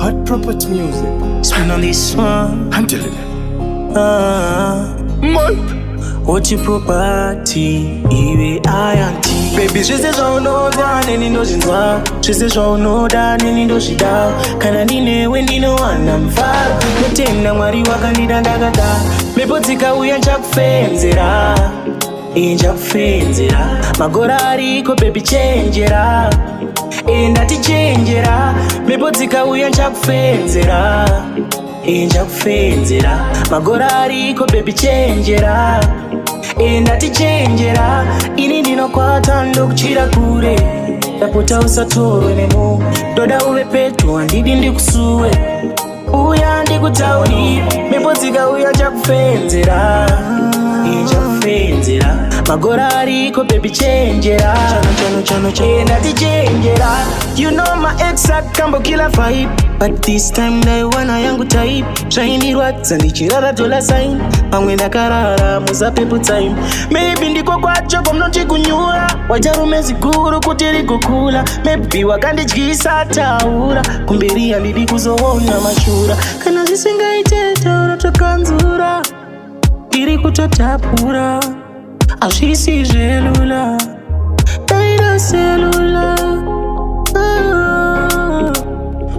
Hot Property Music. Spin on this one. Handle it. What your property, iwe ayanti. Baby, she says I know that nini ndo zinwa. She says I know that nini ndo shida. Kana nine wendi no anamfara. Mutenda mwari wakandida ndagada. Mepotika uyancha kufenzera. Inja kufenzera. Magora ariko baby changera. Ndati changera. Mepotika uyancha kufenzera. Inja kufenzera. Magora ariko baby changera. Ndati changera. Ini ndino kwata ndo kuchira kure. Ndapota usatoro nemu. Doda uwe petu andidi ndikusuwe. Uya ndikutauni. Mepotika uyancha kufenzera. Inja kufenzera. Magora ariko baby changera. Ndati changera. You know my ex akambo kila vibe. But this time na wana yangu type. Shiny rats and ichirara dola sign. Pamwenda karara muza pepu time. Maybe ndiko kwacho komnoti kunyura. Wajarume zikuru kutiri kukula. Maybe wakandijisa taura. Kumbiria ndidi kuzohona mashura. Kana zisenga iteta uratoka nzura. Diri kutotapura. Ashisi jelula. Daida selula.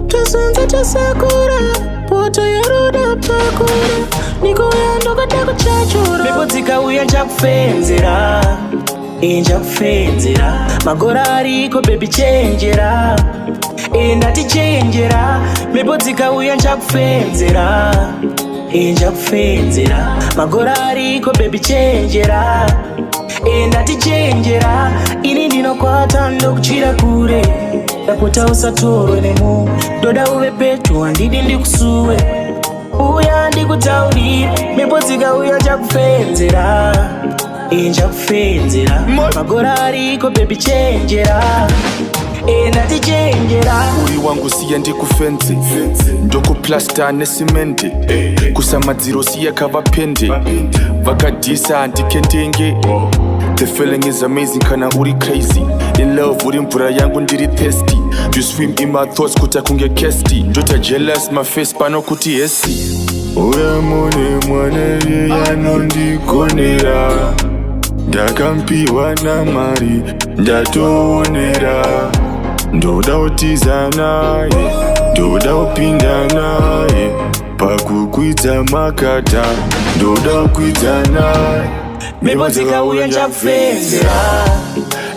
Tusunza chasakura. Poto yaruda pakura. Niko yando kata kuchachura. Mepotika uyancha kufenzera. Inja kufenzera. Magora ariko baby changera. Ndati changera. Mepotika uyancha kufenzera. Inja kufenzera. Magora ariko baby changera. Ndati changera. Ini ndino kwata ndo kuchira kure. Ndapota usatoro nemu. Doda uwe petu andidi ndikusuwe. Uya ndikutauni. Mepotika uyancha kufenzera. Inja kufenzera. Magora ariko baby changera. Ndati changera. Uri wangu siya ndikufenze. Ndoko plasta nesimende. Kusamadziro siya kavapende. Vakadisa ndikentenge. The feeling is amazing, kana uri crazy. In love, uri mvura yangu ndiri thirsty. You swim in my thoughts, kuta kunge kesti. Ndota jealous, my face pano kuti esi. Uya mone mwane yano ndikonera. Ndakampiwa na mari, ndatoonera. Ndoda utiza naye, ndoda upinda naye. Pakukwidza makata, ndoda ukwidza naye. Mepotika uyancha kufenzera.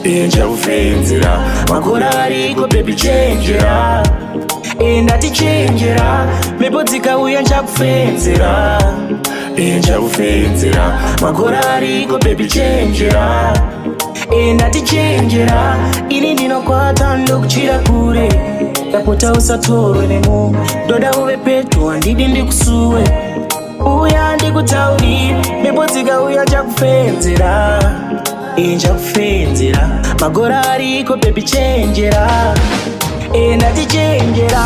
Inja kufenzera. Magora ariko baby changera. Ndati changera. Mepotika uyancha kufenzera. Inja kufenzera. Magora ariko baby changera. Ndati changera. Ini ndino kwata ndo kuchira kure. Ndapota usatoro nemu. Doda uwe petu andidi ndikusuwe. Uya ndikutauni. Mepotika uyancha kufenzera. Inja kufenzera. Magora ariko baby changera. Ndati changera.